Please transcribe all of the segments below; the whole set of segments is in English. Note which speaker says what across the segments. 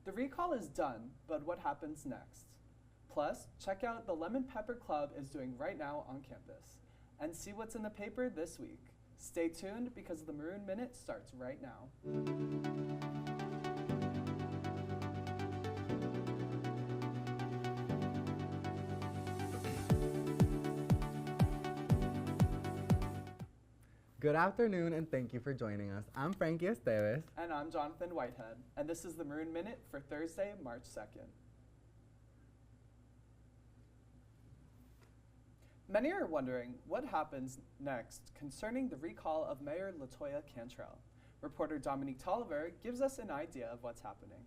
Speaker 1: The recall is done, but what happens next? Plus, check out the Lemon Pepper Club is doing right now on campus, and see what's in the paper this week. Stay tuned because the Maroon Minute starts right now.
Speaker 2: Good afternoon and thank you for joining us. I'm Frankie Esteves.
Speaker 1: And I'm Jonathan Whitehead, and this is the Maroon Minute for Thursday, March 2nd. Many are wondering what happens next concerning the recall of Mayor LaToya Cantrell. Reporter Dominique Tolliver gives us an idea of what's happening.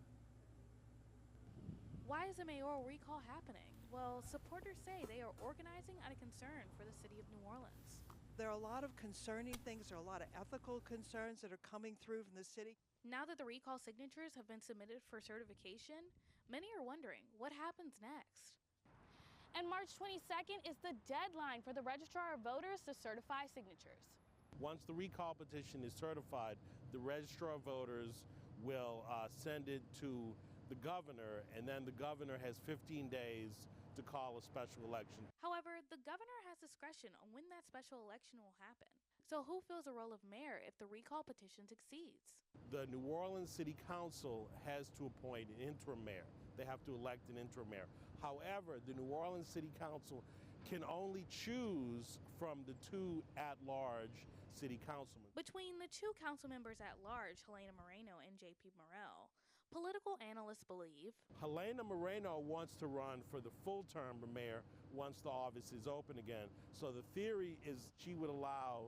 Speaker 3: Why is a mayoral recall happening? Well, supporters say they are organizing out of concern for the city of New Orleans.
Speaker 4: There are a lot of concerning things. There are a lot of ethical concerns that are coming through from the city.
Speaker 3: Now that the recall signatures have been submitted for certification, many are wondering what happens next. And March 22nd is the deadline for the Registrar of Voters to certify signatures.
Speaker 5: Once the recall petition is certified, the Registrar of Voters will send it to the governor, and then the governor has 15 days to call a special election.
Speaker 3: However, the governor has discretion on when that special election will happen. So who fills the role of mayor if the recall petition succeeds?
Speaker 5: The New Orleans City Council has to appoint an interim mayor. They have to elect an interim mayor. However, the New Orleans City Council can only choose from the two at-large city councilmen.
Speaker 3: Between the two council members at large, Helena Moreno and J.P. Morrell, political analysts believe
Speaker 5: Helena Moreno wants to run for the full term of mayor once the office is open again. So the theory is she would allow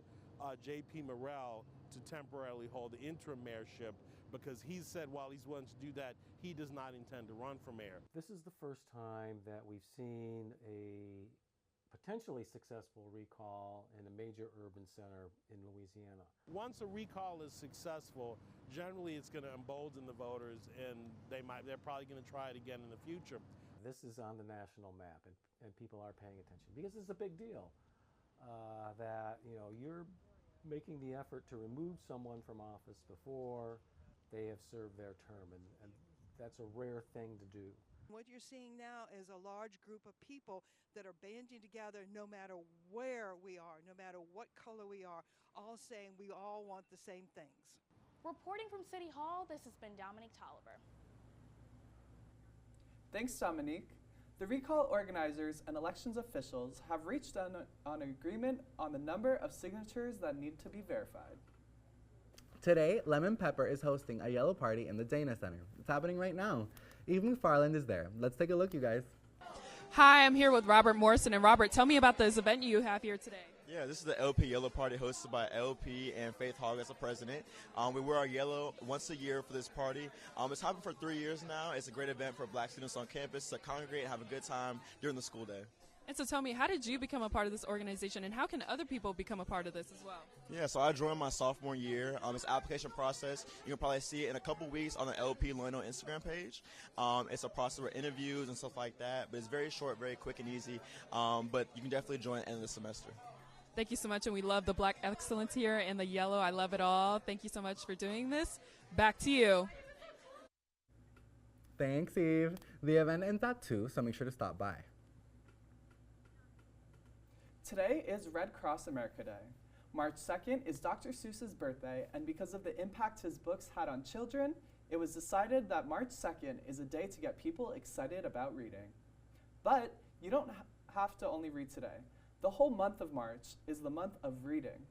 Speaker 5: J.P. Morrell to temporarily hold the interim mayorship, because he said while he's willing to do that, he does not intend to run for mayor.
Speaker 6: This is the first time that we've seen a potentially successful recall in a major urban center in Louisiana.
Speaker 5: Once a recall is successful, generally it's going to embolden the voters, and they're probably going to try it again in the future.
Speaker 6: This is on the national map, and people are paying attention because it's a big deal that you're making the effort to remove someone from office before they have served their term, and that's a rare thing to do.
Speaker 4: What you're seeing now is a large group of people that are banding together no matter where we are, no matter what color we are, all saying we all want the same things.
Speaker 3: Reporting from City Hall, this has been Dominique Tolliver.
Speaker 1: Thanks, Dominique. The recall organizers and elections officials have reached on an agreement on the number of signatures that need to be verified.
Speaker 2: Today, Lemon Pepper is hosting a yellow party in the Dana Center. It's happening right now. Eve McFarland is there. Let's take a look, you guys.
Speaker 7: Hi, I'm here with Robert Morrison. And Robert, tell me about this event you have here today.
Speaker 8: Yeah, this is the LP Yellow Party hosted by LP and Faith Hogg as the president. We wear our yellow once a year for this party. It's happened for 3 years now. It's a great event for black students on campus to congregate and have a good time during the school day.
Speaker 7: And so tell me, how did you become a part of this organization, and how can other people become a part of this as well?
Speaker 8: Yeah, so I joined my sophomore year. It's an application process. You can probably see it in a couple weeks on the LP Loino Instagram page. It's a process with interviews and stuff like that, but it's very short, very quick and easy. But you can definitely join at the end of the semester.
Speaker 7: Thank you so much, and we love the black excellence here and the yellow. I love it all. Thank you so much for doing this. Back to you.
Speaker 2: Thanks, Eve. The event ends at 2, so make sure to stop by.
Speaker 1: Today is Red Cross America Day. March 2nd is Dr. Seuss's birthday, and because of the impact his books had on children, it was decided that March 2nd is a day to get people excited about reading. But you don't have to only read today. The whole month of March is the month of reading.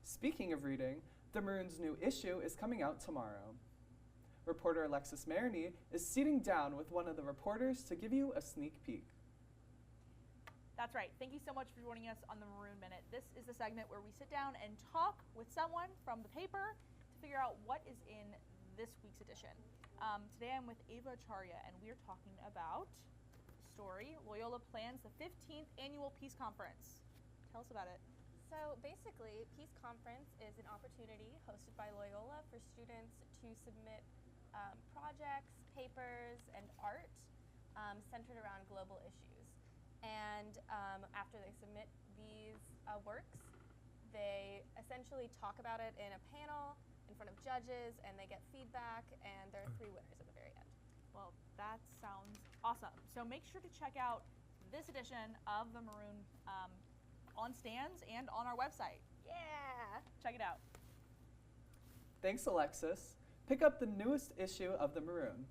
Speaker 1: Speaking of reading, the Maroon's new issue is coming out tomorrow. Reporter Alexis Maroney is sitting down with one of the reporters to give you a sneak peek.
Speaker 9: That's right. Thank you so much for joining us on the Maroon Minute. This is the segment where we sit down and talk with someone from the paper to figure out what is in this week's edition. Today I'm with Ava Acharya, and we're talking about the story, Loyola plans the 15th annual Peace Conference. Tell us about it.
Speaker 10: So basically, Peace Conference is an opportunity hosted by Loyola for students to submit projects, papers, and art centered around global issues. And after they submit these works, they essentially talk about it in a panel in front of judges, and they get feedback, and there are 3 winners
Speaker 9: That sounds awesome. So make sure to check out this edition of the Maroon on stands and on our website. Yeah, check it out.
Speaker 1: Thanks, Alexis. Pick up the newest issue of the Maroon.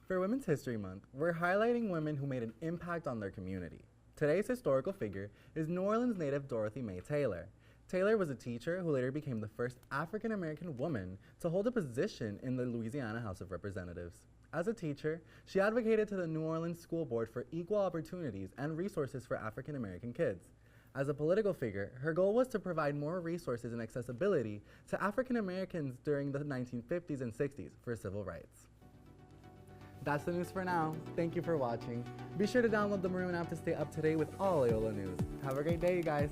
Speaker 2: For Women's History Month, we're highlighting women who made an impact on their community. Today's historical figure is New Orleans native Dorothy Mae Taylor. Taylor was a teacher who later became the first African-American woman to hold a position in the Louisiana House of Representatives. As a teacher, she advocated to the New Orleans School Board for equal opportunities and resources for African-American kids. As a political figure, her goal was to provide more resources and accessibility to African Americans during the 1950s and 60s for civil rights. That's the news for now. Thank you for watching. Be sure to download the Maroon app to stay up to date with all Loyola news. Have a great day, you guys.